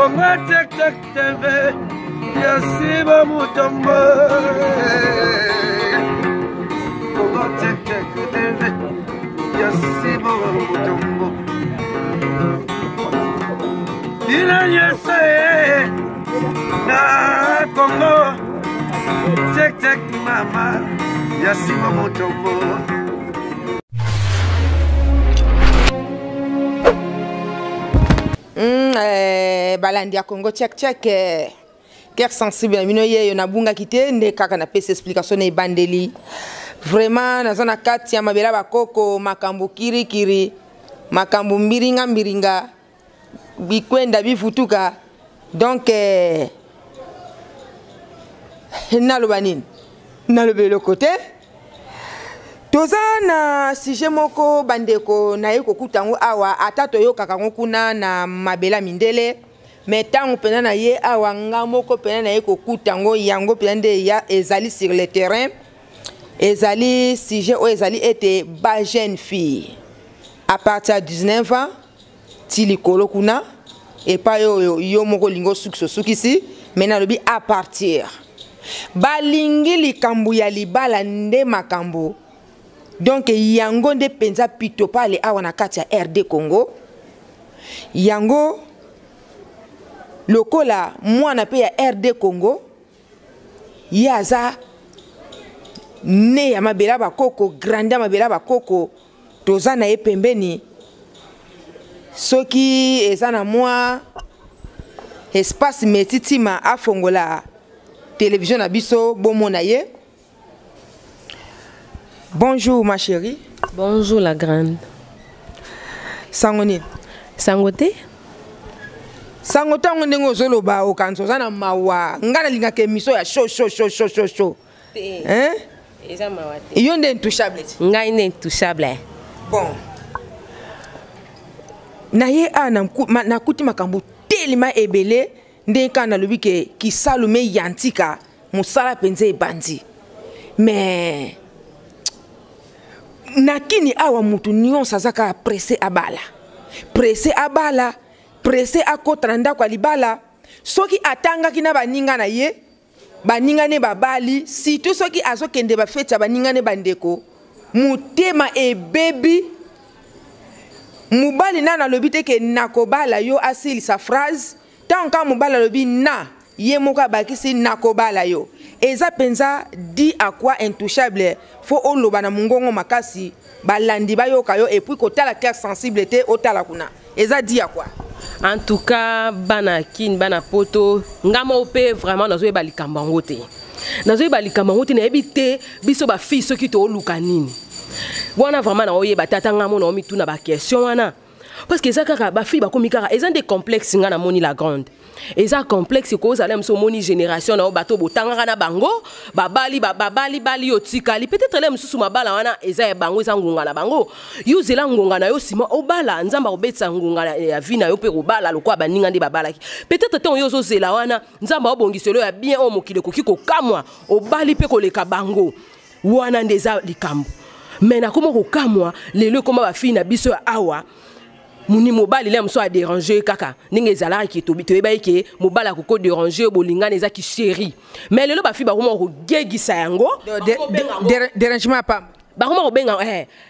Congo Tek Tek TV, Yasiba Mutombo. Congo Tek Tek TV, Yasiba Mutombo. Ina yese na Congo Tek Tek mama, Yasiba Mutombo. Balandi ya Congo Tek Tek cœur sensible mino ye na bunga kite nde kaka na pesa explication e bandeli vraiment na zona kati ya mabela bakoko makambo kiri makambo mbiringa bikwenda bifutuka donc naloba nini nalobelo côté toza na sujet moko bandeko na yeko kutango awa atato yo kakango kuna na mabela mindele metango pena na ye awa ngamoko pena na yeko kutango yango pende ya ezali sur le terrain ezali sujet o ezali était ba jeune fille à partir de 19 ans tilikolo kuna et pas yo moko lingo sukisi mais na lobi à partir balingi likambu ya libala nde makambo. Donc yango nde penza pito pale awa na kati ya RD Congo. Yango lokola mwana pe ya RD Congo yaza ne ya mabela bakoko grande mabela bakoko toza na ye pembeni soki eza na mwa espace metitima afongola télévision na biso bomona ye. Bonjour ma chérie. Bonjour la grande. Sangoni. Sangote? Sangote ndengo zoloba okanzo zana mawa. Ngana linga ke miso ya show. Hein? Eza mawate. Iyo nde intouchable. Ngai nde intouchable. Bon. Na ye na kuti makambo telima ebele ndenka na lobi ke kisalume yantika musala penze bandi. Mais nakini awa mutu nyonso azaka pressé abala pressé akotranda kwa libala soki atanga kina baninga na ye baninga ne babali surtout soki azokende bafeti baninga ne bandeko mutema ebebi mubali na lobi te ke nakobala yo asili sa phrase tant ka mubala lobi na ye moka bakisi nakobala yo eza penza di à quoi intouchable faut oloba na mungongo makasi balandi bayoka yo et puis kotala cœur sensible te otala kuna eza di à quoi en tout cas bana kin bana poto ngama opé vraiment nazo yeba likambango te na ebite biso ba fille soki to oluka nini wana vraiment na oyeba tata ngamo na omituna ba question wana parce que ça kaka ba fille ba komikara eza des complexes ngana moni la grande eza complexe cause alem so moni génération na bato botanga na bango babali otikali peut-être lem susu mabala wana eza bango eza ngunga na bango yuzela ngunga na yo sima obala nzamba obetsa ngunga ya vina yo pe obala lokwa baninga ndi babala peut-être ton yo zo zela wana nzamba obongiselo ya bien o mokile koki kokamwa obali pe koleka bango wana ndeza likambo mais na komo kokamwa lelo koma ba fille na biso awa muni mobali le mso a déranger kaka ninge zala ki to bitoyeba ke mobala ko déranger bolingana eza ki chéri mais lelo ba fi ba ko gegisa yango dérangement pamba ba ko benga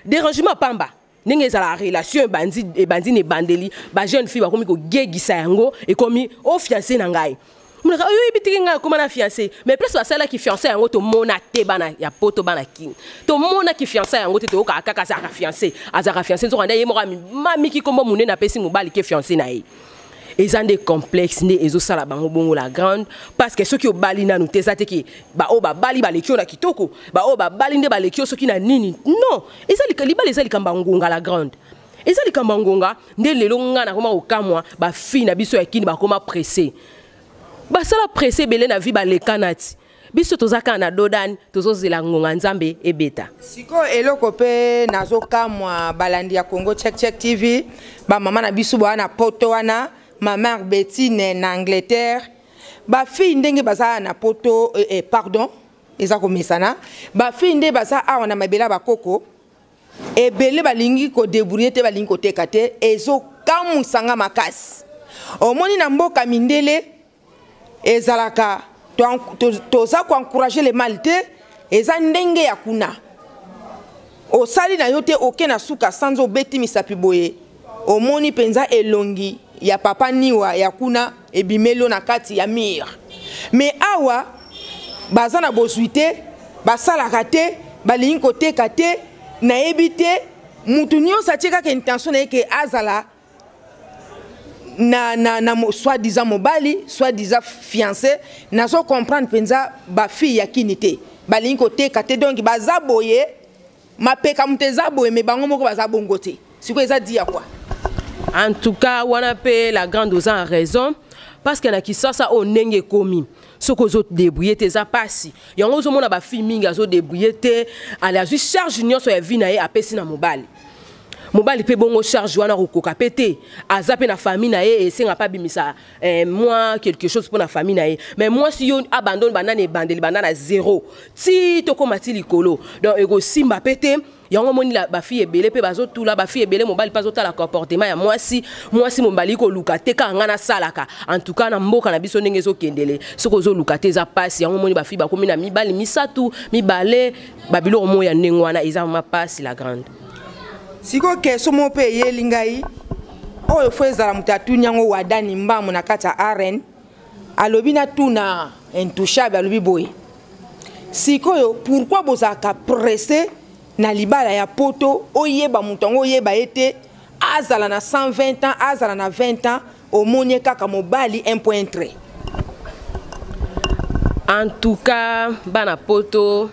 dérangement pamba ninge zala relation bandi ne bandeli ba jeune fille ba ko gegisa yango et komi o fiancé na ngai muna ka yo bitiki nga ko na fiancé mais plus ba sala ki fiancé yango to mona te bana ya poto bana king to mona ki fiancé yango te to ka kaka sa ka fiancé azaka fiancé to ndeye mo mami ki kombo mune na pesi mobali ke fiancé na ye ezande complexe ne ezo sala bango bongo la grande parce que ceux qui obali na nous tezate ki ba o ba bali ba lekio na kitoko ba o ba bali nde ba lekio soki na nini non ezali libala ezali kamba ngunga la grande ezali kamba ngunga nde lelo ngana koma okamwa ba fille na biso ya kini ba koma pressé ba sala pressé belé na vie ba lekanati biso tozaka na dodan tozozela ngonga nzambe ebeta siko eloko pe nazoka mwa balandi ya Congo Tek Tek TV ba mama na biso bana poto wana ma mère Bettine na Angleterre ba fille ndenge baza na poto pardon eza komesana ba fille nde baza awa na mabela bakoko ebele balingi ko débrouiller te balingi ko tekate ezo kamusanga makasi omoni na mboka mindele ezalaka toza ko encourager les maltais eza ndenge ya kuna osali na yo te oke na suka sanzo obeti misapi boye omoni penza elongi ya papa niwa ya kuna ebimelo na kati ya mire mais awa baza na bozwi te basalaka te balingi koteka te nayebi te mutu nyonso atiekaka intention na ye ke azala na soi-disant mobali soi-disant fiancé nazo comprendre penza bafille ya kini te balingi koteka te donc baza boye mapeka mutu eza boye me bango moko baza bongo te sikoyo eza dia quoi. En tout cas wana pe la grande oza en raison parce que na kisasa o ndenge komi soko ozo débrouiller te eza pasi yango ozomona bafille mingi azo débrouiller te ala azwi charge nyonso ya vie na ye apesi na mobali mobali pe bongo charge wana kokoka pe te aza pe na famille na ye esenga pa bimisa moi quelque chose pour na famille na ye mais moi si yo abandonne banana ebandeli banana zéro ti tokoma ti likolo donc ekosimba pe te yango moni la bafille ebele pe bazotula bafille ebele mobali pa zotala comportement ya mwasi mobali koluka te ka ngana salaka en tout cas na mboka na biso ndenge ezokendele soko zoluka te eza pasi yango moni bafille bakomi na mibali misatu mibale babilo moya ndenge wana eza ma pasi la grande. Siko keso mo pe yeli ngai oyo fo ezala mutatu nyango wadani mbamu na kata aren alobi na tuna intouchable alobi boy sikoyo pourquoi bozaka pressé na libala ya poto oyeba mutongo oyeba ete azala na 120 ans azala na 20 ans omoni kaka mobali 1.3. En tout cas bana poto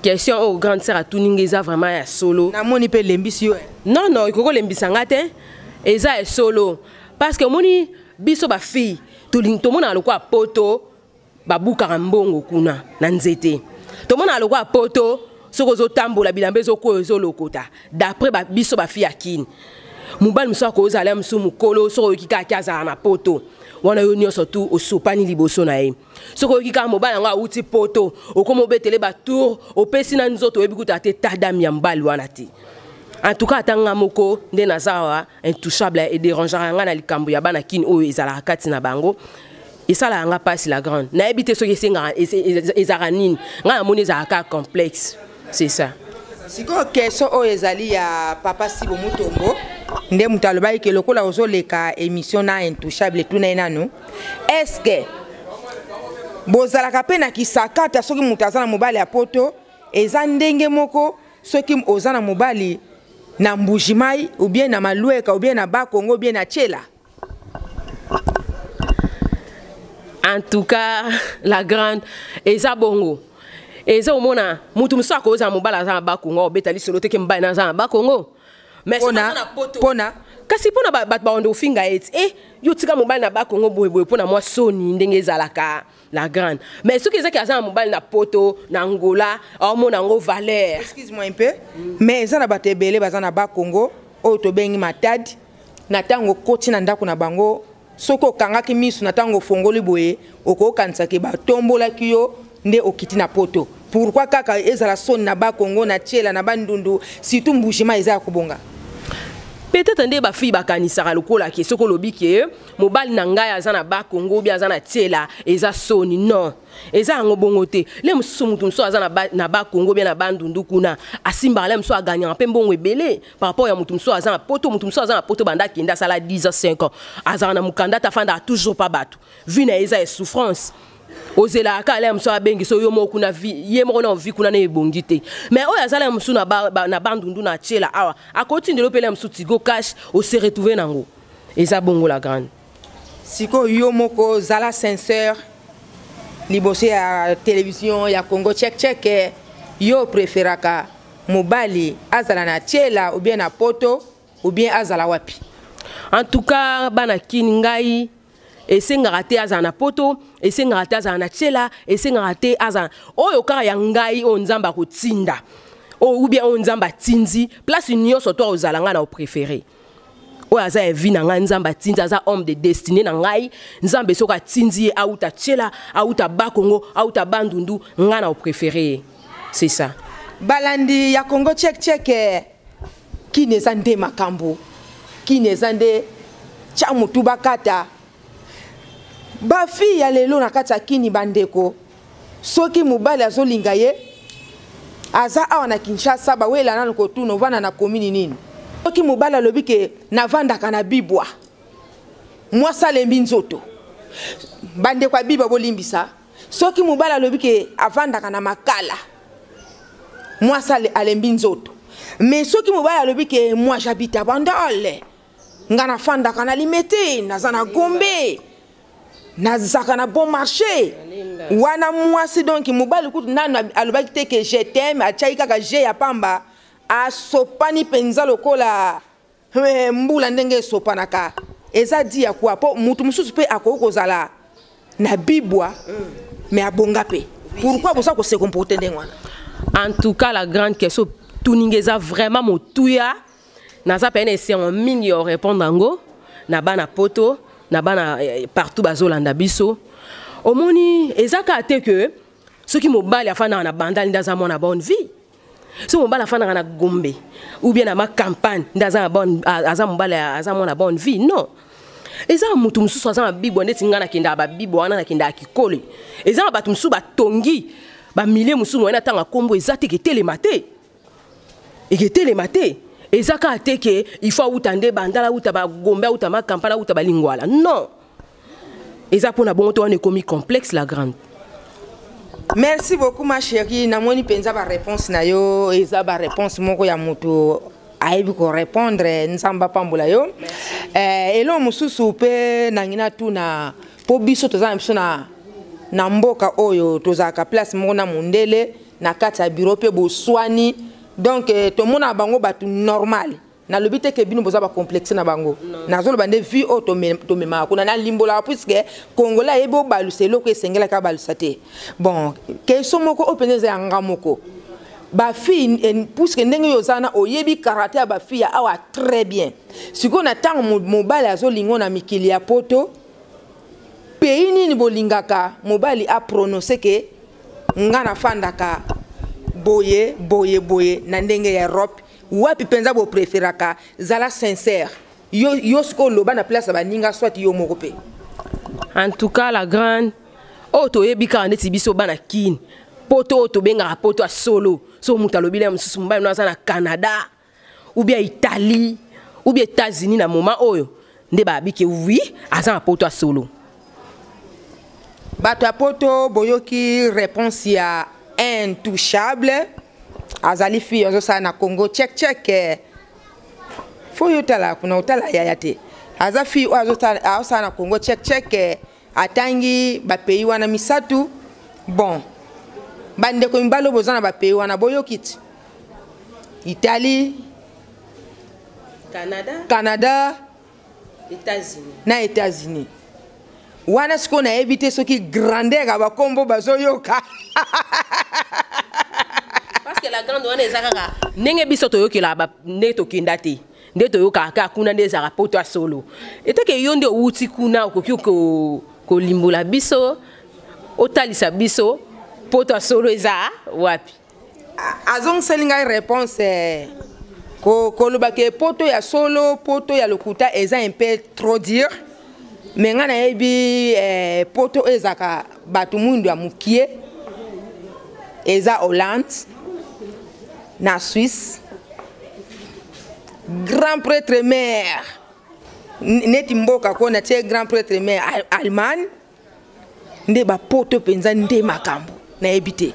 question au grande sœur à tout ningeza vraiment ya solo na moni pe lembisi yo non ikoko lembisa ngate eza solo parce que moni biso ba fille to mona lokwa poto babuka mbongo kuna na nzete to mona lokwa poto soko zo tambola bilambe zo ko zo lokota d'après biso ba fille akini mobali muso ko ozala musu mukolo soko kika kaza na poto wana yo nyo surtout osopani liboso na ye soko kika mobali nga uti poto okomo betele ba tour opesi na nzoto ebikuta te tadam ya mbali wana te. En tout cas tanga moko nde nazawa intouchable et dérangeant nga na likambo ya bana kini oyo ezala kati na bango esala nga pasi la grande na ebite soki esenga ezara nini nga moni ezala ka complexe c'est ça. Siko keso oyo ezali ya papa Sibo Mutombo nde mutalobaki ke lokola ozoleka émission na intouchable tuna enano est-ce que bozalaka pe na kisakata soki mutu aza na mobali ya poto eza ndenge moko soki oza na mobali na mbujimai ou bien na malueka ou bien na bakongo ou bien na chela? En tout cas la grande eza bongo eza omona mutu musako oza mobala za bakongo obetali solo te ke mbali na za bakongo mais pona kasi pona bat ba ondo finga et yo tika mobali na bakongo boye pona moi soni ndenge ezalaka la grande mais ce qui est que mobali na poto na Angola omona ngo valeur excuse-moi un peu mais eza na batebele baza na bakongo oyo to bengi matadi na tango koti na ndako na bango soko kangaki misu na tango fongoli boye okokanisa ke batombola kiyo nde okiti na poto. Pourquoi kaka ezala son na ba Congo na Tchela na bandundu surtout mbujima eza kobonga? Peut-être nde ba fille bakanisaka lokola ke soko lobi ke mobali na ngai aza na ba Congo bi aza na Tchela eza soni non eza ngo bongo te le mususu mutu mso aza na ba Congo bi na bandundu kuna asimba le mso aganya pe mbongo ebele par rapport ya mutu mso aza na poto mutu mso aza na poto banda kinda sala 10 ans 5 ans aza na mukanda ta fanda toujours pas batu vu na eza souffrance ozela akala mso abengi so yo moku na vie ye moko na vie kuna na ebongi te mais oyo azala mso na bandundu na Tchela awa akoti ndelo pele mso tigo cash o se retrouver nango eza bongo la grande siko yo moko zala sincère liboso ya télévision ya Congo check yo préféraka mobali azala na Tchela ou bien na poto ou bien azala wapi? En tout cas bana kiningai esengaka te aza na poto esengaka te aza na Tchela esengaka te aza oyo kaka ya ngai o nzamba kotinda ou bien o nzamba tinzi place nyonso to ozalanga na o préféré oyo aza evi na ngai nzamba tinzi aza homme de destinée na ngai nzambe soka tinzi auta Tchela auta bakongo auta bandundu nga na o préféré c'est ça. Balandi ya Congo check qui ne zande makambo qui ne zande tia mutu bakata bafi ya lelo na kati ya kini bandeko soki mobali azolinga ye aza awa na Kinshasa bawela nanu kotuna ovanda na komini nini soki mobali alobi ke navandaka na bibwa mwasi alembi nzoto bandeko ya bibwa bolimbisa soki mobali alobi ke avandaka na makala mwasi alembi nzoto mais soki mobali alobi ke moi j'habite à Bandol nga nafandaka na Limete naza na Gombe nazaka na bon marché wana mwasi donc mobali kutu nanu alobaki te ke je t'aime achai kaka je ya pamba asopani penza lokola mbula ndenge sopanaka eza di ya kwa po mutu mususu pe akokozala na bibwa mais abonga pe pourquoi bosa ko se comporter ndenge wana. En tout cas la grande question tuningeza vraiment motuya naza pene essayer en mingi o répondre ngo na bana poto na bana partout bazolanda biso omoni ezaka te que ceux qui mobali afana na bandali ndaza mona bonne vie so mobali afana na Gombe ou bien na ma campagne ndaza na bonne aza mobali aza mona bonne vie non eza mutu mususu aza na bibo ndeti ngana kinda ba bibo wana na kinda kikole eza na batu mususu batongi ba milliers mususu wana tanga kombo eza te ke telemate ezaka te ke il faut utande bandala utaba Gombe utama kampala utaba lingwala non eza pona bon to on est comme complexe la grande. Merci beaucoup ma chérie namoni penza ba réponse na yo eza ba réponse moko ya moto aibi ko répondre nzamba pambola yo elo mususu pe nangina tuna po biso toza biso na mboka oyo tozaka place moko na mundele na kati ya bureau pe boswani donc to mona bango batu normal na lobite ke bino boza ba complexe na bango nazolo bande vie o to mema kuna na limbola puisque Congola ebo baluselo ko esengela ka balusate bon ke somoko openeza yanga moko ba fille puisque ndenge yozana oyebi karaté ba fille awa très bien siko na tango mobali azolingo na mikili ya poto pays nini bolingaka mobali a prononcé ke ngana fandaka boye na ndenge ya Europe wapi penza bo préféraka zala sincère yo sko loba na place ba ninga soit yo moko pe. En tout cas la grande auto yebika neti biso bana kin poto to benga poto a solo so mutalobi la mususu mbaye na na Canada ou bien Italie ou bien États-Unis na moment oyo nde ba bike oui aza poto a solo bato a poto boyoki réponse ya intouchable azali fi ozo sa na Congo check fo yotala kuna utala yayate aza fi ozo sa na Congo check atangi ba pays wana misatu bon bande ko mbalo bozana ba pays wana boyokiti Italie Canada États-Unis wana siko na éviter soki grandeur ba kombo bazoyoka parce que la grande wana ezaka ndenge biso toyokela ba neto kindate nde toyoka ka kuna nde ezaka poto solo eteke yo nde uti kuna okoki ko limbola biso otalisa biso poto solo eza wapi azong selinga réponse ko lobake poto ya solo poto ya lokuta eza un peu trop dire mais ngana yebi poto ezaka batu mundu ya mukie eza Hollande na Suisse grand prêtre maire neti mboka ko na tie grand prêtre maire Allemagne nde ba poto penza nde makambo na ebité.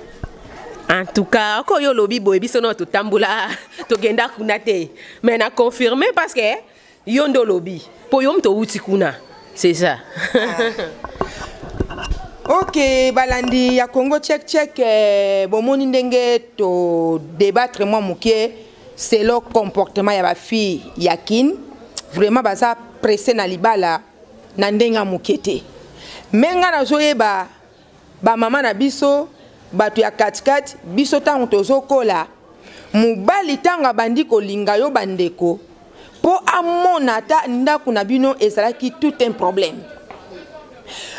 En tout cas ko yo lobi boy biso no to tambula to genda kuna te mais na confirmer parce que yo ndo lobi po yo mto uti kuna c'est ça. Ok, balandi ya Congo check bomoni ndenge to débattre moi mukie c'est le comportement ya ba fille yakin vraiment baza pressé na libala na ndenga mukete menga na zoyeba ba mama na biso batu ya katikati biso tango tozokola mubali tanga bandi kolinga yo bandeko po amona ta ndako na bino ezalaki tout un problème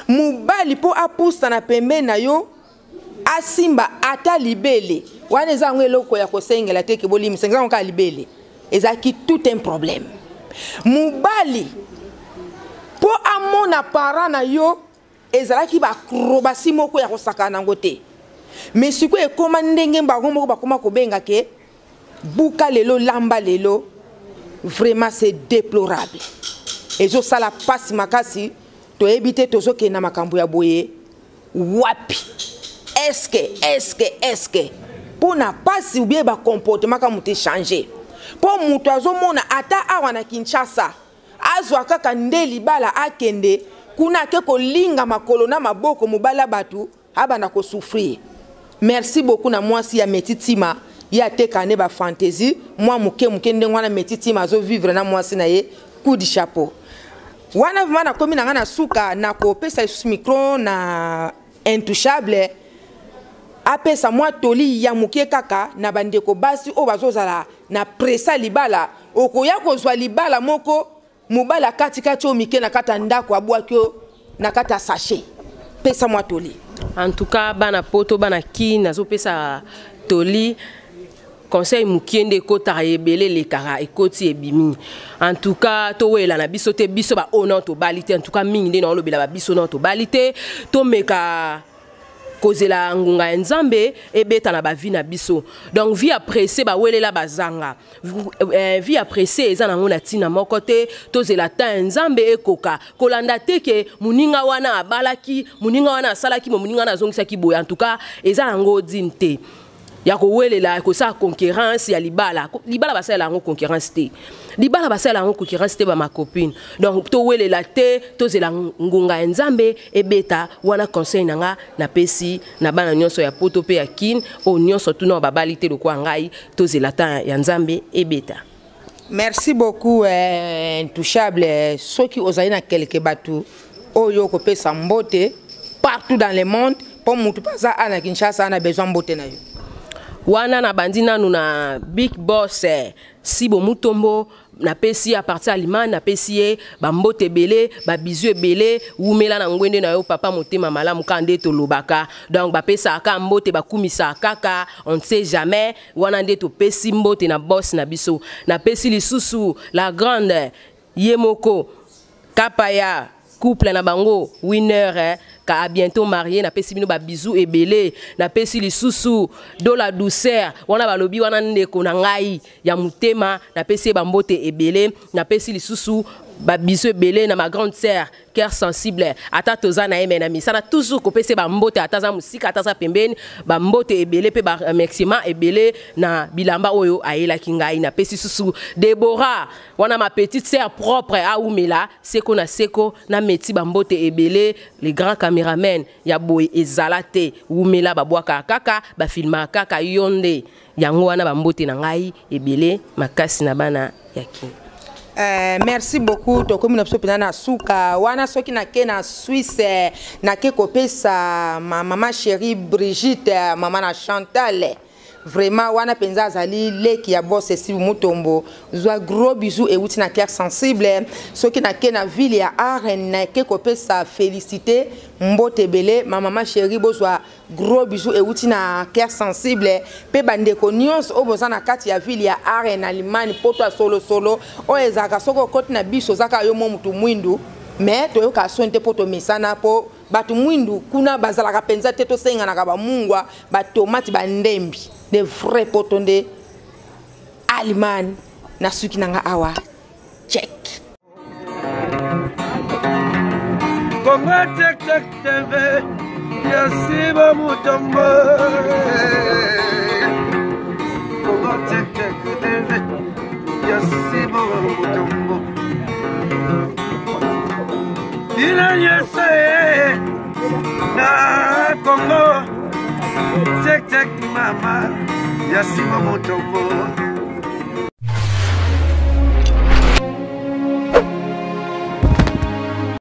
mubali po apusa na pembe na yo asimba ata libele wana eza ngo eloko ya kosengela te ke bolimi senga ngo ka libele ezalaki tout un problème mobali po amona parent na yo ezalaki bakrobasi moko ya kosakana nango te mais siko ekoma ndenge bango moko bakoma kobenga ke buka lelo lamba lelo vraiment c'est déplorable ezosala pasi makasi toyebi te tozokenda makambo ya boye wapi est-ce que pona pasi ou bien ba comportement ka muté changer po mutu azomona ata awa na Kinshasa azwa kaka nde libala akende kuna ke kolinga makolo na maboko mobala batu abana ko souffrir. Merci beaucoup na mwasi ya Metitima ya tekane ba fantaisie moi muke nde ngwana Metitima azo vivre na mwasi na ye coup de chapeau. Wana vima na komi na ngana suka na ko pesa micro na intouchable apesa mwa toli ya muke kaka na bandeko basi o bazozala na presa libala okoya kozwa libala moko mobala katikati o mike na kata ndako abwakyo na kata sachet pesa mwa toli. En tout cas bana poto bana ki nazo pesa toli conseil mukiende kota yebele le kara ekoti ebimi. En tout cas to wela na biso te biso ba honneur to balité en tout cas mingi na lobela ba biso na to balité to meka kozela ngunga nzambe ebeta na ba vie na biso. Donc vie appréciée ba welela bazanga. Vie appréciée eza na ngona tina moko te tozela ta nzambe ekoka kolanda te ke muninga wana abalaki muninga wana asalaki muninga wana azongisaki boya. En tout cas eza na ngodin te ya ko welela ko sa concurrence ya libala basala ngo concurrence te libala basala ngo concurrence te ba ma copine. Donc to welela te tozela ngunga nzambe ebeta wana conseil nanga na pesi na bana nyonso ya poto pe ya kin o nyonso tuna ba balite lo kwa ngai tozela ta ya nzambe ebeta. Merci beaucoup intouchable soki ozali na quelque batu oyo ko pesa mbote partout dans le monde pour mutu pasa ana Kinshasa ana besoin mbote na yo. Wana na bandina nuna big boss Sibo Mutombo na pesi à partir aliment na pesi ba mbote belé ba bizu belé umela na ngwende na yo papa motema malamu kande to lobaka. Donc ba pesa ka mbote ba kumisa kaka on ne sait jamais wana nde to pesi mbote na boss na biso na pesi lisusu la grande Yemoko Kapaya couple na bango winner ka a bientôt marié na pesi bino ba bisou ebele na pesi lisusu do la douceur wana balobi wana ndeko na ngai ya mutema na pesi ba mbote ebele na pesi lisusu ba bisou ebele na ma grande sœur cœur sensible ata tozana emena misana toujours ko pesi ba mbote ataza musika ataza pembeni ba mbote ebele pe ba maximum ebele na bilamba oyo ayela kingai na pesi susu Deborah wana ma petite sœur propre a umela seko na seko na meti ba mbote ebele les grands cameramen ya boy ezalate umela babwaka kaka ba filma kaka yonde yango wana ba mbote na ngai ebele makasi na bana yaki. Merci beaucoup to comme na sopina na suka wana soki na ke na Suisse na ke kopesa ma maman chérie Brigitte maman na Chantal vraiment wana penza azali leki ya boss Sibo Mutombo zwa gros bisous et outi na cœur sensible soki na ke na ville ya Arène na ke kopesa félicité mbote belé ma maman chérie bozwa gros bisous et outi na cœur sensible pe bandeko nyonso oboza na kati ya ville ya Arène Alimani poto solo o ezaka soko koti na biso zaka yo mo mutu mwindu mais to yo ka sonte poto mesana po batu mwindu kuna bazalaka penza te to senga na ba mungwa ba tomate ba ndembi de vrais potonde Alimani na suki nanga awa check Congo tek tek TV ya Sibo Mutombo Congo tek tek TV ya Sibo Mutombo Ina yese na Congo tek tek mama ya Sibo Mutombo